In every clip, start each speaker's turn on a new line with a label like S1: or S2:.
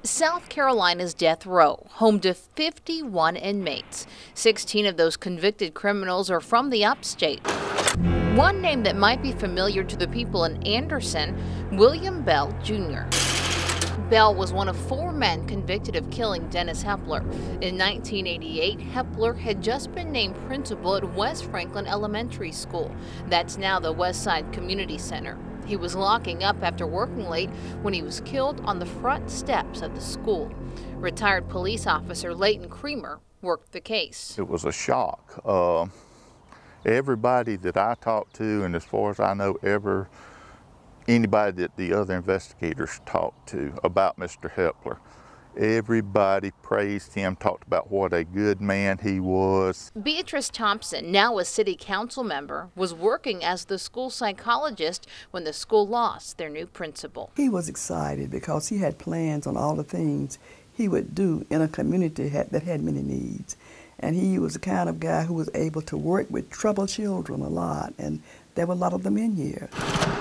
S1: South Carolina's death row, home to 51 inmates. 16 of those convicted criminals are from the upstate. One name that might be familiar to the people in Anderson, William Bell, Jr. Bell was one of 4 men convicted of killing Dennis Hepler. In 1988, Hepler had just been named principal at West Franklin Elementary School. That's now the Westside Community Center. He was locking up after working late when he was killed on the front steps of the school. Retired police officer Leighton Creamer worked the case.
S2: It was a shock. Everybody that I talked to, and as far as I know, anybody that the other investigators talked to about Mr. Hepler, everybody praised him, talked about what a good man he was.
S1: Beatrice Thompson, now a city council member, was working as the school psychologist when the school lost their new principal.
S3: He was excited because he had plans on all the things he would do in a community that had many needs. And he was the kind of guy who was able to work with troubled children a lot, and there were a lot of them in here.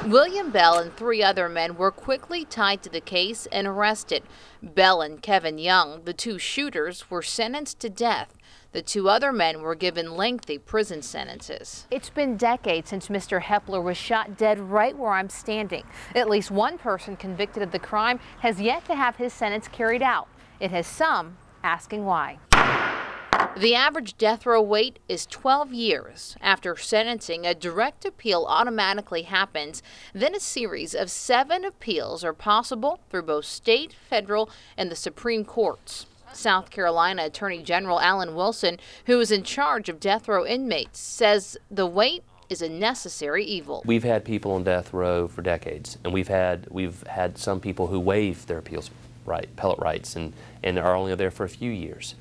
S1: William Bell and 3 other men were quickly tied to the case and arrested. Bell and Kevin Young, the 2 shooters, were sentenced to death. The 2 other men were given lengthy prison sentences. It's been decades since Mr. Hepler was shot dead right where I'm standing. At least one person convicted of the crime has yet to have his sentence carried out. It has some asking why. The average death row wait is 12 years. After sentencing, a direct appeal automatically happens. Then a series of 7 appeals are possible through both state, federal, and the Supreme Courts. South Carolina Attorney General Alan Wilson, who is in charge of death row inmates, says the wait is a necessary evil.
S4: We've had people on death row for decades, and we've had some people who waive their appellate rights and are only there for a few years.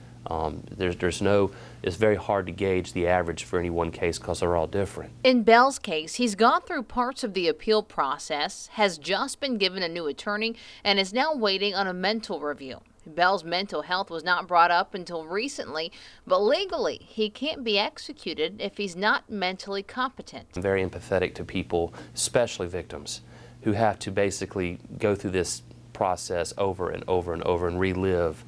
S4: It's very hard to gauge the average for any one case because they're all different.
S1: In Bell's case, he's gone through parts of the appeal process, has just been given a new attorney, and is now waiting on a mental review. Bell's mental health was not brought up until recently, but legally he can't be executed if he's not mentally competent.
S4: I'm very empathetic to people, especially victims, who have to basically go through this process over and over and over and relive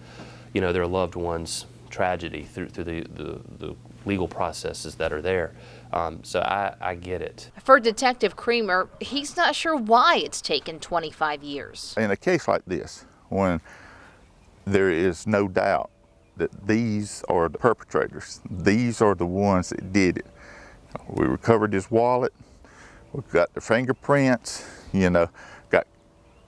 S4: their loved one's tragedy through the legal processes that are there. So I get it.
S1: For Detective Creamer, he's not sure why it's taken 25 years.
S2: In a case like this, when there is no doubt that these are the perpetrators, these are the ones that did it. We recovered his wallet, we got the fingerprints, got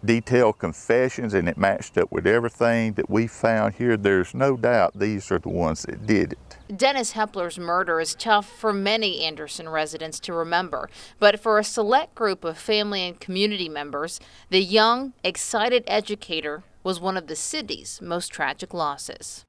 S2: detailed confessions, and it matched up with everything that we found here. There's no doubt these are the ones that did it.
S1: Dennis Hepler's murder is tough for many Anderson residents to remember, but for a select group of family and community members, the young, excited educator was one of the city's most tragic losses.